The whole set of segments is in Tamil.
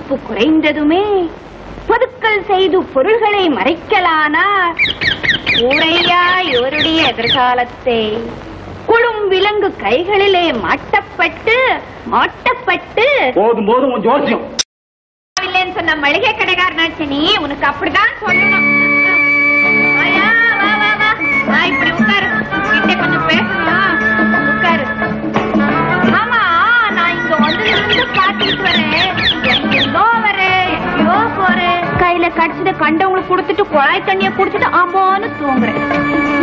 மதிப்பு குறைந்ததுமே பதுக்கல் செய்து பொருள்களை மறைக்கலானார். ஊரையா இவருடைய எதிர்காலத்தை குழும் விலங்கு கைகளிலே மாட்டப்பட்டு போதும் போதும் ஜோசியம் இல்லைன்னு சொன்ன மளிகை கடைக்காரனாச்சு நீ. உனக்கு அப்படிதான் சொல்லணும். இப்படி உட்காரு, கிட்ட கொஞ்சம் பேசணும். உட்காரு. ஆமா, நான் இங்க வந்து பாத்துட்டு வரேன். எங்கோ வரேன், எங்கோ போறேன். கையில கடிச்சத கண்டவங்களுக்கு கொடுத்துட்டு குழாய் தண்ணிய குடிச்சிட்டு ஆமான்னு தூங்குறேன்.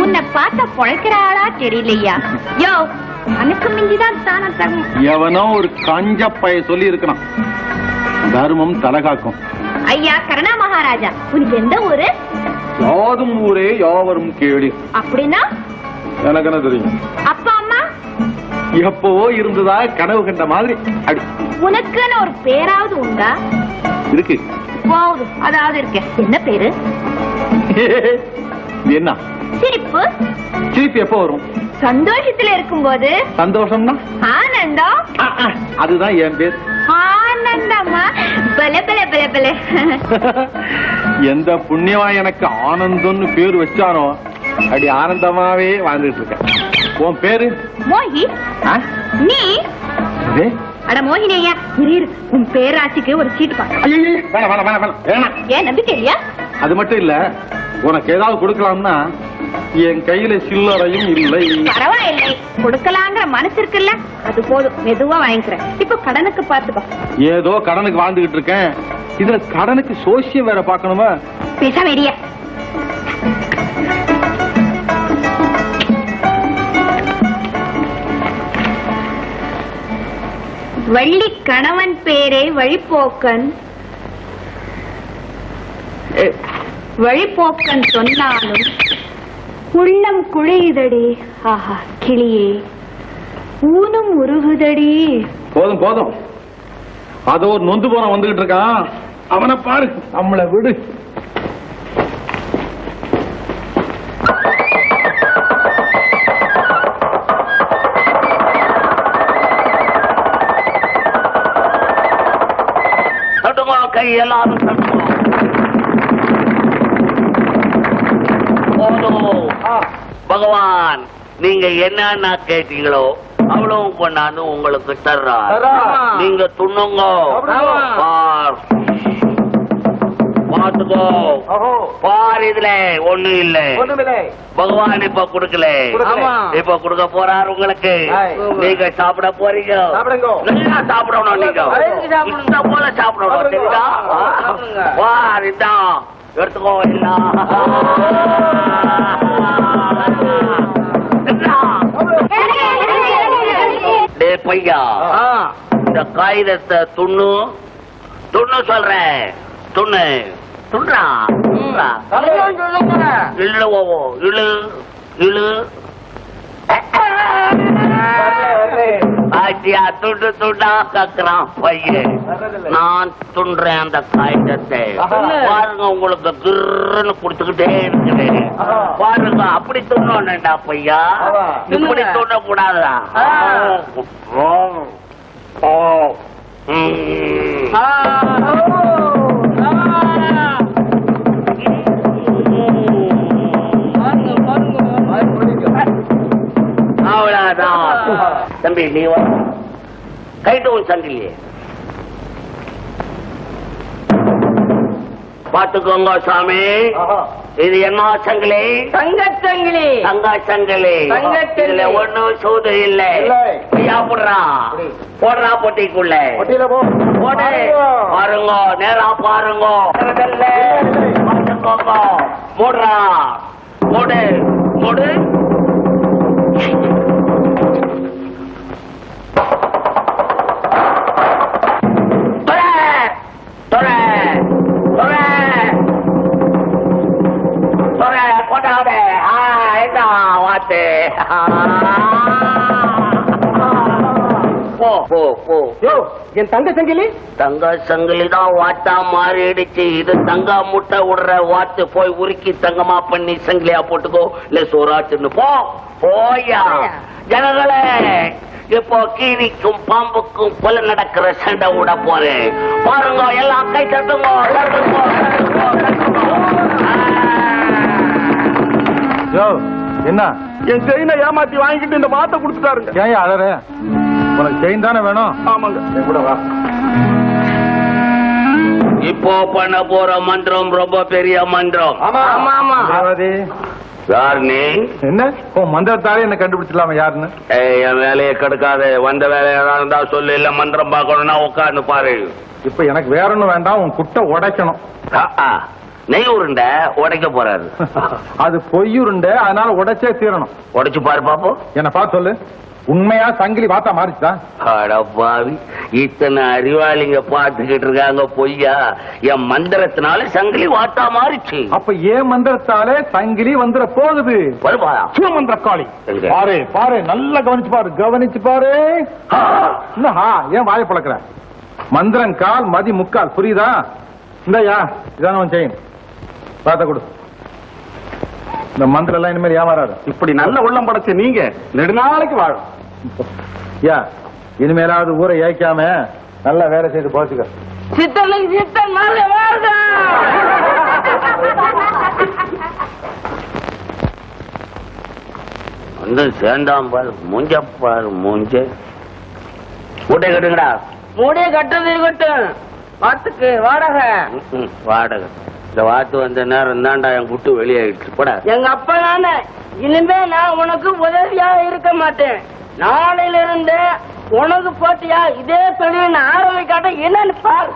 உன்னை பார்த்தா பொழைக்கிற ஆளா தெரியலையா? யோ, அனுக்கு மிஞ்சிதான் தானே தரணும். எவனோ ஒரு கஞ்ச பைய சொல்லி இருக்கணும். தர்மம் தலகாக்கும். ஐயா கருணா மகாராஜா, உனக்கு எந்த ஊரு? யாதும் ஊரே யாவரும் கேளு. அப்படின்னா எனக்கு என்ன தெரியும்? அப்பா அம்மா எப்பவோ இருந்ததா கனவு கண்ட மாதிரி. அடி, உனக்குன்னு ஒரு பேராவது உண்டா? இருக்கு. போகுது, அதாவது இருக்கு. என்ன பேரு? என்ன சிரிப்பு? சிரிப்பு எப்போ வரும்? சந்தோஷத்துல இருக்கும்போது. சந்தோஷம்னா ஆனந்தம். அதுதான் என் பேர். ஆனந்தமா? பல பல பல பல. எந்த புண்ணியவா எனக்கு ஆனந்தம்னு பேர் வச்சானோ அடி ஆனந்தமாவே வாழ்ந்துட்டு இருக்கேன். உன் பேரு? மோகி. நீ? அட மோகினி ஐயா, இரு, உன் பேராட்சிக்கு ஒரு சீட்டு பாக்க. ஏன் நம்பிக்கை இல்லையா? அது மட்டும் இல்ல, உனக்கு ஏதாவது கொடுக்கலாம்னா என் கையில சில்லறையும் இல்லை. பரவாயில்லை, கொடுக்கலாங்கிற மனசு இருக்குல்ல, அது போதும். மெதுவா வாங்கிக்கிறேன். இப்ப கடனுக்கு பாத்துக்கோ. ஏதோ கடனுக்கு வாழ்ந்துகிட்டு இருக்கேன். இதுல கடனுக்கு சோசியம் வேற பாக்கணுமா? பேசாம இரிய. வள்ளி கணவன் பேரே வழிப்போக்கன். வழிப்போக்கன் சொன்னாலும் உள்ளம் குழையுதடி. ஆஹா கிளியே, ஊனும் உருகுதடி. போதும் போதும், அதோ ஒரு நொந்து போன வந்துகிட்டு இருக்கான். அவனை பாரு, நம்மளை விடு. கை எல்லாரும் பகவான், நீங்க என்னன்னா கேட்டீங்களோ அவ்வளவும் கொண்டாந்து உங்களுக்கு தர்றா. நீங்க துண்ணுங்க, பாத்துக்கோ. பார், இதுல ஒண்ணு இல்ல. பகவான் இப்ப குடுக்கல, இப்ப குடுக்க போறாரு உங்களுக்கு. நீங்க சாப்பிட போறீங்க. நல்லா சாப்பிடணும். நீங்க போல சாப்பிடணும். சரிங்களா? பார், இதான் எடுத்துக்கோ. டே பையா, இந்த காகிதத்தை துண்ணு துண்ணு சொல்றேன். துண்ணு துன்றா இழு இழு இழு. ஆச்சியா, துண்டு துண்டா கக்குறான் பையன். நான் துன்றேன் அந்த காகிதத்தை. பாருங்க, உங்களுக்கு கிருன்னு குடுத்துக்கிட்டே இருக்குது. பாருங்க, அப்படி துண்ணோண்டா பையா, இப்படி துண்ண கூடாதா? அவ்வளவுதான் தம்பி. நீ கைட்டு உன் சங்கிலியே பாத்துக்கோங்க சாமி. இது என்ன சங்கிலி? தங்கச்சங்கிலி. தங்கச்சங்கிலி. இதுல ஒண்ணும் சூது இல்ல. போடுறா போடுறா பொட்டிக்குள்ள போடு. பாருங்க, நேரா பாருங்க. பாத்துக்கோங்க. போடுறா போடு போடு. என் தங்க சங்கிலி. தங்க சங்கிலி தான் வாட்டா மாறிடுச்சு. இது தங்க முட்டை விடுற வாட்டு. போய் உருக்கி தங்கமா பண்ணி சங்கிலியா போட்டுக்கோ, இல்ல சோறாச்சுன்னு போ. போயா ஜனங்களே, இப்போ கீரிக்கும் பாம்புக்கும் போல நடக்கிற சண்டை விட போறேன். பாருங்க, எல்லாம் கை தட்டுங்க. என்ன என் செயினை ஏமாத்தி வாங்கிட்டு இந்த மாத்த கொடுத்துட்டாருங்க. ஏன் அழற? உனக்கு செயின் தானே வேணும்? ஆமாங்க. என் கூட வா. இப்போ பண்ண போற மந்திரம் ரொம்ப பெரிய மந்திரம். யார் நீ? என்ன மந்திரத்தாலே என்ன கண்டுபிடிச்சிடலாமா யாருன்னு? என் வேலையை கெடுக்காத. வந்த வேலையா இருந்தா சொல்லு, இல்ல மந்திரம் பார்க்கணும்னா உட்கார்ந்து பாரு. இப்ப எனக்கு வேற ஒண்ணும் வேண்டாம், உன் குட்டை உடைக்கணும். நெய் உருண்டை உடைக்க போறாரு. அது பொய்யுருண்டை, அதனால உடைச்சே தீரணும். உடைச்சு பாரு பாப்போம். என்ன பார்த்து சொல்லு, உண்மையா சங்கிலி பார்த்தா மாறிச்சுதா? அடப்பாவி, இத்தனை அறிவாளிங்க பார்த்துக்கிட்டு இருக்காங்க, பொய்யா? என் மந்திரத்தினால சங்கிலி வாட்டா மாறிச்சு. அப்ப ஏன் மந்திரத்தாலே சங்கிலி வந்துட போகுது? மந்திர காளி, பாரு பாரு, நல்லா கவனிச்சு பாரு, கவனிச்சு பாரு. ஏன் வாயை பழக்கிற? மந்திரம் கால், மதி முக்கால், புரியுதா? இந்தயா, இதான செய்யும். பார்த்த கொடு. இந்த மந்திரம் எல்லாம் இனிமேல் ஏமாறாரு. இப்படி நல்ல உள்ளம் படைச்ச நீங்க நெடுநாளைக்கு வாழும். இனிமேலாவது ஊரை ஏய்க்காம நல்லா வேலை செய்து போச்சுக்க. வந்து சேர்ந்தாம்பால் மூஞ்சப்பால் மூஞ்ச மூட்டை கட்டுங்கடா. மூடைய கட்டுறது இருக்கட்டும், வாத்துக்கு வாடகை. வாடகை இந்த வாத்து வந்த நேரம் தாண்டா என் குட்டு வெளியாயிடுச்சு. போடா. எங்க அப்பா நானே, இனிமே நான் உனக்கு உதவியாக இருக்க மாட்டேன். நாளையில இருந்து உனக்கு போட்டியா இதே தொழில் ஆரம்பிக்காட்ட என்னன்னு பாரு.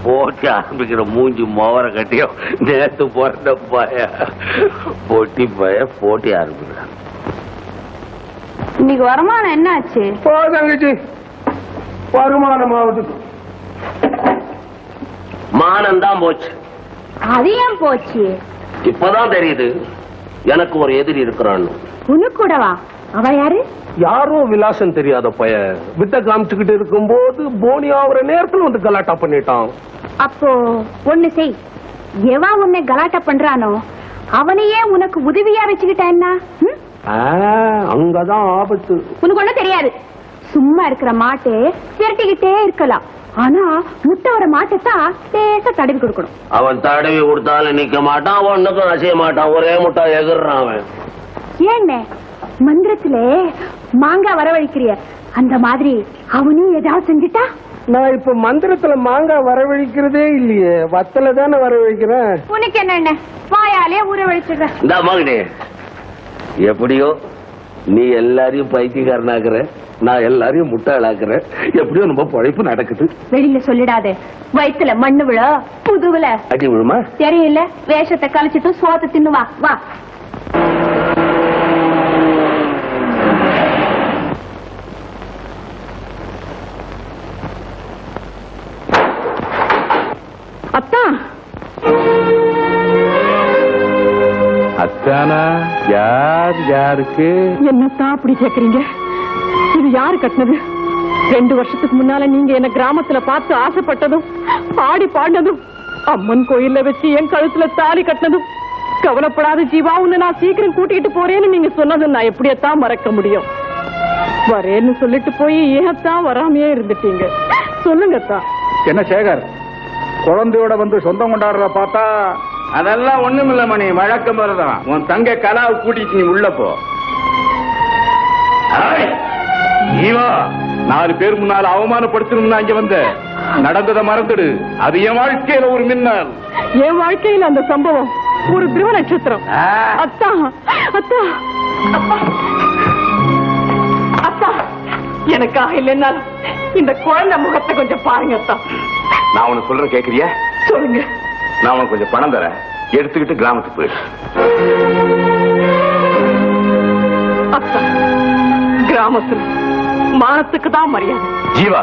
போட்டி ஆரம்பிக்கிற மூஞ்சி மோவர கட்டியோ நேத்து போற பாய போட்டி பாய போட்டி ஆரம்பிக்கிறான். இன்னைக்கு வருமானம் என்ன ஆச்சு? தங்கச்சி, வருமானமாவது மானம் தான் போச்சு. அது ஏன் போச்சு? இப்பதான் தெரியுது எனக்கு ஒரு எதிரி இருக்கிறான்னு. உனக்கு கூடவா? அவ யாரு? யாரோ விலாசம் தெரியாத பைய வித்த காமிச்சுக்கிட்டு இருக்கும் போது போனி ஆகுற நேரத்துல வந்து கலாட்டா பண்ணிட்டான். அப்போ ஒண்ணு செய், எவா உன்னை கலாட்டா பண்றானோ அவனையே உனக்கு உதவியா வச்சுக்கிட்டா என்ன? அங்கதான் ஆபத்து. உனக்கு ஒண்ணும் தெரியாது. சும்மா இருக்கிற மாட்டே திரட்டிக்கிட்டே இருக்கலாம், ஆனா முட்டை வர மாட்டத்தான் லேசா தடவி கொடுக்கணும். அவன் தடவி கொடுத்தாலும் நிக்க மாட்டான், ஒண்ணுக்கும் அசைய மாட்டான், ஒரே முட்டா எகுறான் அவன். ஏன்னே மந்திரத்திலே மாங்காய் வரவழைக்கிறிய அந்த மாதிரி அவனும் ஏதாவது செஞ்சுட்டா? நான் இப்ப மந்திரத்துல மாங்காய் வரவழைக்கிறதே இல்லையே, வத்தல தானே வரவழைக்கிறேன். உனக்கு என்ன வாயாலே ஊறவழிச்சுடுற. இந்த மகனே, எப்படியோ நீ எல்லாரையும் பைத்தியக்காரனாக்குற, நான் எல்லாரையும் முட்டாளாக்குறேன். எப்படியோ நம்ம பழைப்பு நடக்குது. வெளியில சொல்லிடாதே, வயிற்றுல மண்ணு விழ புதுவுல அடி விழுமா? தெரியல. வேஷத்தை கழிச்சிட்டு சோத்தை தின்னு வா வா. அத்தா, அத்தானா? யார் யாருக்கு? என்னத்தான் அப்படி கேக்குறீங்க? இது யாரு கட்டினது? 2 வருஷத்துக்கு முன்னால நீங்க என்ன கிராமத்துல பார்த்து ஆசைப்பட்டதும் ஆடி பாடினதும் அம்மன் கோயில்ல வச்சு என் கழுத்துல தாலி கட்டினதும் கவலைப்படாத ஜீவா, உன்னை நான் சீக்கிரம் கூட்டிகிட்டு போறேன்னு நீங்க சொன்னது நான் எப்படியத்தான் மறக்க முடியும்? வரேன்னு சொல்லிட்டு போய் ஏத்தான் வராமையே இருந்துட்டீங்க. சொல்லுங்கத்தான். என்ன சேகர், குழந்தையோட வந்து சொந்தம் கொண்டாடுறத பார்த்தா? அதெல்லாம் ஒண்ணுமில்ல மணி, வழக்கம் போறதான். உன் தங்க கலாவை கூட்டிட்டு நீ உள்ள போ. 4 பேர் முன்னால அவமானப்படுத்தணும்னு அங்க வந்த, நடந்ததை மறந்துடு. அது என் வாழ்க்கையில ஒரு மின்னல். என் வாழ்க்கையில அந்த சம்பவம் ஒரு திருவ நட்சத்திரம். அத்தா அத்தா அத்தா, எனக்காக இல்லைன்னாலும் இந்த குழந்தை முகத்தை கொஞ்சம் பாருங்க அத்தா. நான் உனக்கு சொல்ற கேக்குறியா? சொல்லுங்க. நான் உனக்கு கொஞ்சம் பணம் தரேன், எடுத்துக்கிட்டு கிராமத்துக்கு போயிடு. அத்தா, கிராமத்துல மானத்துக்கு தான் மரியாதை. ஜீவா,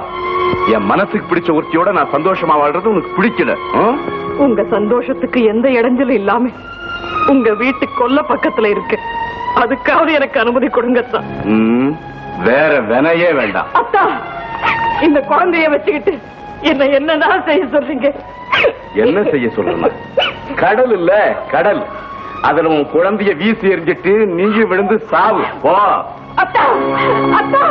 என் மனசுக்கு பிடிச்ச ஒருத்தியோட நான் சந்தோஷமா வாழ்றது உனக்கு பிடிக்கல. உங்க சந்தோஷத்துக்கு எந்த இடைஞ்சலும் இல்லாம உங்க வீட்டு கொல்ல பக்கத்துல இருக்கு. அதுக்காவது எனக்கு அனுமதி கொடுங்க அத்தா. வேற வினையே வேண்டாம். அத்தா, இந்த குழந்தைய வச்சுக்கிட்டு என்ன என்னதான் செய்ய சொல்றீங்க? என்ன செய்ய சொல்றேன்? கடல் இல்ல, கடல். அதுல உன் குழந்தைய வீசி எறிஞ்சிட்டு நீயும் விழுந்து சாவு. போ. அத்தா அத்தா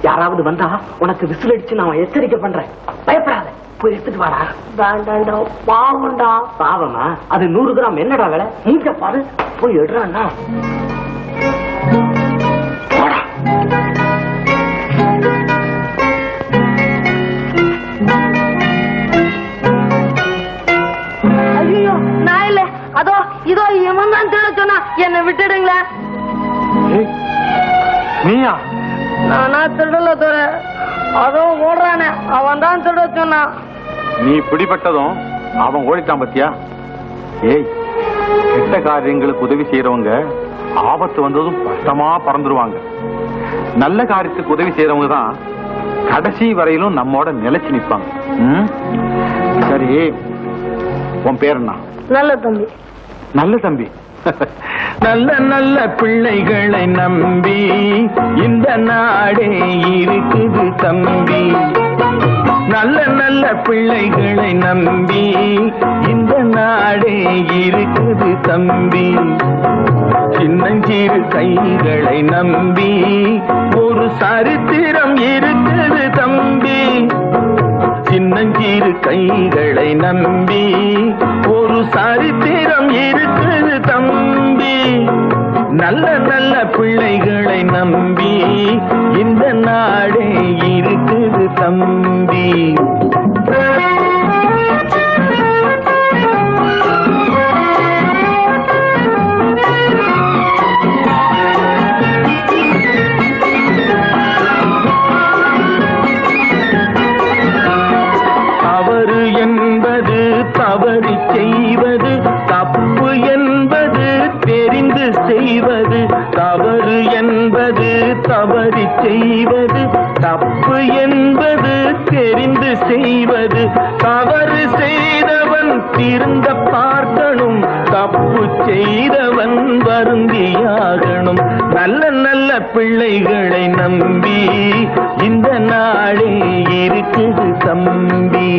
யாராவது வந்தா உனக்கு விசில் அடிச்சு நான் எச்சரிக்கை பண்றேன். பயப்படாத, போய் எடுத்துட்டு வாடா. வேண்டாண்டா, பாவம்டா. பாவமா? அது 100 கிராம் என்னடா வேலை? மூஞ்ச பாரு, போய் எடுறான்னா. ஐயோ, நான் இல்ல, அதோ இதோ இவன் தான் திருட சொன்னா. என்னை விட்டுடுங்களா? நீயா? நானா திருடல தோற, அதோ ஓடுறானே அவன் தான் திருட சொன்னான். நீ பிடிபட்டதும் அவன் ஓடிட்டான் பத்தியா? ஏய், கெட்ட காரியங்களுக்கு உதவி செய்யறவங்க ஆபத்து வந்ததும் கஷ்டமா பறந்துருவாங்க. நல்ல காரியத்துக்கு உதவி செய்யறவங்க தான் கடைசி வரையிலும் நம்மோட நிலைச்சு நிற்பாங்க. சரி, உன் பேர் என்ன? நல்ல தம்பி. நல்ல தம்பி. நல்ல நல்ல பிள்ளைகளை நம்பி இந்த நாடே இருக்குது தம்பி. நல்ல நல்ல பிள்ளைகளை நம்பி இந்த நாடே இருக்குது தம்பி. சின்னஞ்சிறு கைகளை நம்பி ஒரு சரித்திரம் இருக்குது தம்பி. சின்னஞ்சிறு கைகளை நம்பி ஒரு சரித்திரம் இருக்குது தம்பி. நல்ல நல்ல பிள்ளைகளை நம்பி இந்த நாடே இருக்குது தம்பி. தவறு செய்வது தப்பு என்பது தெரிந்து செய்வது. தவறு என்பது தவறு செய்வது தப்பு என்பது தெரிந்து செய்வது. தவறு செய்தவன் திருந்த பார்க்கணும், தப்பு செய்தவன் வருந்தியாகணும். நல்ல நல்ல பிள்ளைகளை நம்பி இந்த நாடே இருக்குது தம்பி.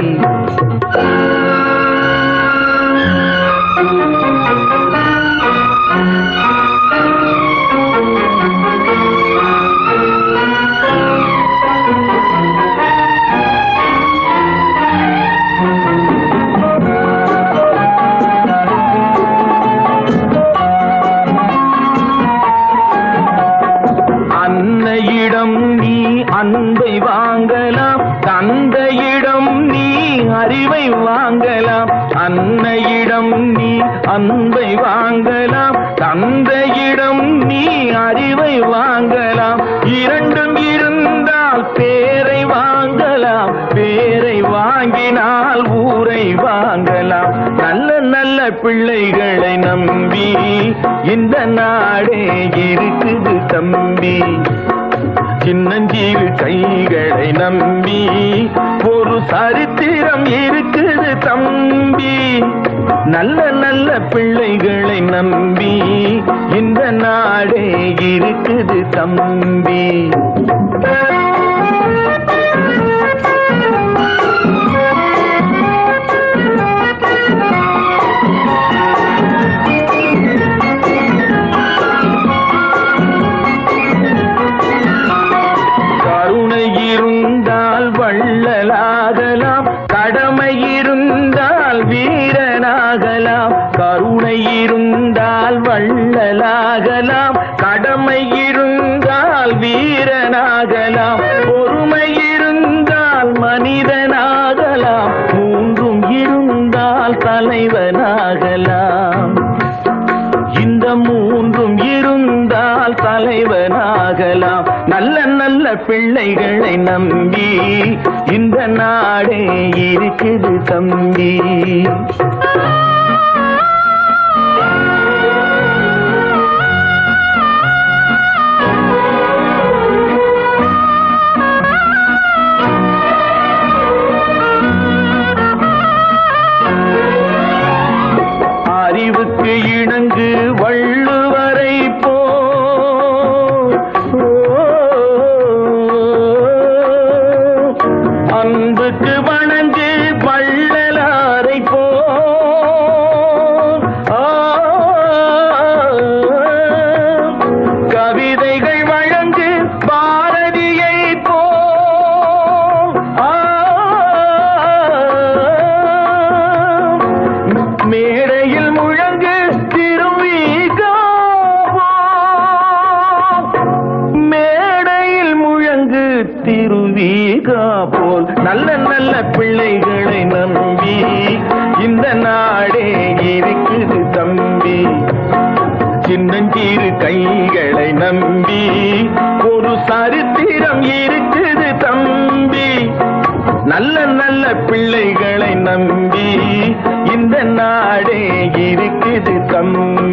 அன்னையிடம் நீ அன்பை வாங்கலாம், தந்தையிடம் நீ அறிவை வாங்கலாம். அன்னையிடம் நீ அன்பை வாங்கலாம், தந்தையிடம் நீ அறிவை வாங்கலாம். இரண்டும் இருந்தால் பேரை வாங்கலாம், பேரை வாங்கினால் ஊரை வாங்கலாம். நல்ல நல்ல பிள்ளைகளை நம்பி இந்த நாடே இருக்குது தம்பி. சின்னஞ்சிறு கைகளை நம்பி ஒரு சரித்திரம் இருக்குது தம்பி. நல்ல நல்ல பிள்ளைகளை நம்பி இந்த நாடே இருக்குது தம்பி. இருந்தால் வள்ளலாகலாம், கடமை இருந்தால் வீரனாகலாம். கருணை இருந்தால் வள்ளலாகலாம், கடமை இருந்தால் வீரனாகலாம். பொறுமை இருந்தால் மனிதனாகலாம், மூன்றும் இருந்தால் தலைவனாகலாம். இந்த மூன்றும் இருந்தால் தலைவனாகலாம். நல்ல நல்ல பிள்ளைகளை நம்பி இந்த நாடே இருக்குது தம்பி. அறிவுக்கு இணங்கு வள்ளுவரை போ, அன்புக்கு வணங்கு வள்ளலாரை போ. திருவீகா போல் நல்ல நல்ல பிள்ளைகளை நம்பி இந்த நாடே இருக்குது தம்பி. சின்னஞ்சிறு கைகளை நம்பி ஒரு சரித்திரம் இருக்குது தம்பி. நல்ல நல்ல பிள்ளைகளை நம்பி இந்த நாடே இருக்குது தம்பி.